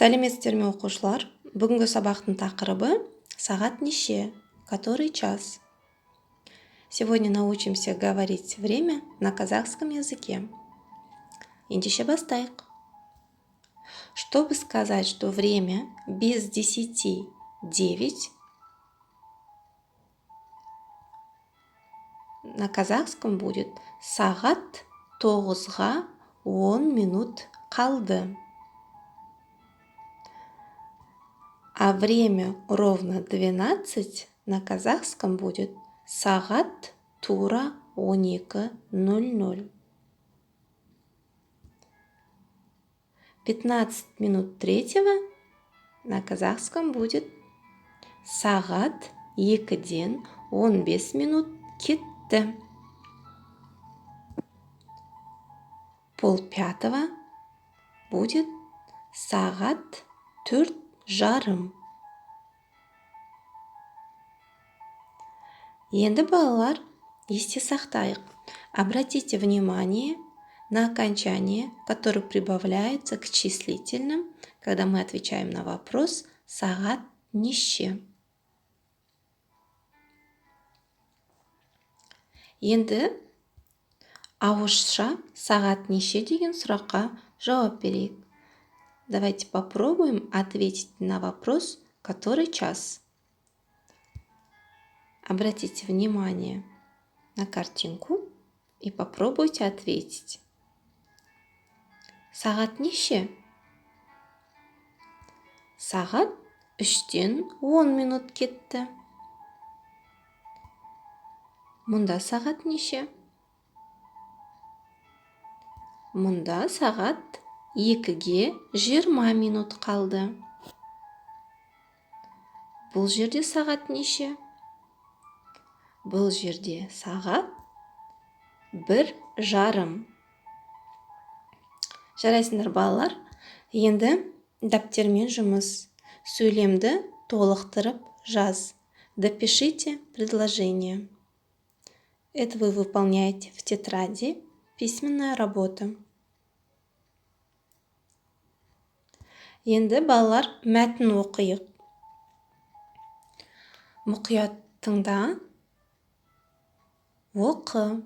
Сәлеметсіздер ме оқушылар? Бүгінгі сабақтың тақырыбы сағат неше? Который час? Сегодня научимся говорить время на казахском языке. Ендеше бастайық. Чтобы сказать, что время без 10 9, на казахском будет сағат 9-ға 10 минут қалды. А время ровно 12 на казахском будет сағат тура 12:00. 15 минут третьего на казахском будет сағат 2-ден 15 минут кетті. Полпятого будет сағат 4:30. Енді балалар, есте сақтайық. Обратите внимание на окончание, которое прибавляется к числительным, когда мы отвечаем на вопрос сағат неше. Енді ауызша сағат неше деген сұраққа жауап берейік. Давайте попробуем ответить на вопрос, который час. Обратите внимание на картинку и попробуйте ответить. Сағат неше? Сағат 3-тен 10 минут кетті. Мұнда сағат неше? Мұнда сағат 2-ге 20 минут қалды. Бұл жерде сағат неше? Бұл жерде сағат 1:30. Жарайсыңдар балалар. Енді дәптермен жұмыс. Сөйлемді толықтырып жаз. Допишите предложение. Это вы выполняете в тетради. Письменная работа. Енді балалар мәтін оқиық. Мұқият тыңда. Оқы.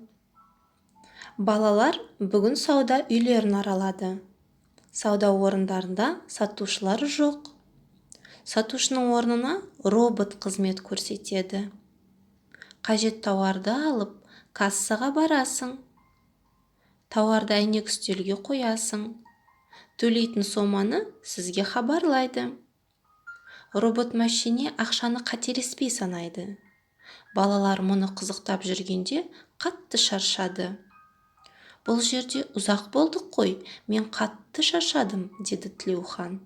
Балалар бүгін сауда үйлерін аралады. Сауда орындарында сатушылар жоқ. Сатушының орнына робот қызмет көрсетеді. Қажет тауарды алып, кассаға барасың. Тауарды әйнек үстелге қоясың. Төлейтін соманы сізге хабарлайды. Робот машине ақшаны қателеспей санайды. Балалар мұны қызықтап жүргенде қатты шаршады. Бұл жерде ұзақ болдық қой, мен қатты шаршадым, деді Тілеухан.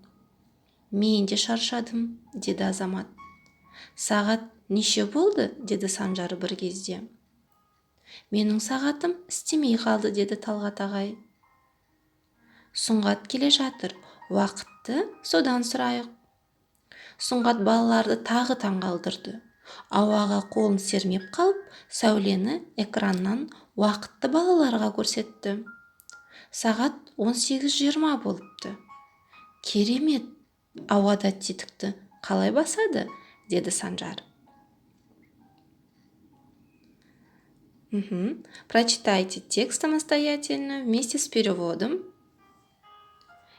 Мен де шаршадым, деді Азамат. Сағат неше болды, деді Санжар бір кезде. Менің сағатым істемей қалды, деді Талғат ағай. Сұңғат келе жатыр, уақытты содан сұрайық. Сұңғат балаларды тағы таңғалдырды. Ауаға қолын сермеп қалып, сәулені экраннан уақытты балаларға көрсетті. Сағат 18:20 болыпты. Керемет, ауада тетікті қалай басады, деді Санжар. Прочитайте текст самостоятельно вместе с переводом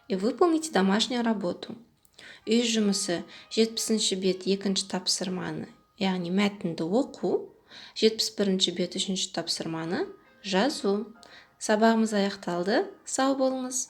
и выполните домашнюю работу. Үй жұмысы 70-ші бет 2-ші тапсырманы, яғни мәтінді оқу, 71-ші бет 3-ші тапсырманы жазу. Сабағымыз аяқталды. Сау болыңыз.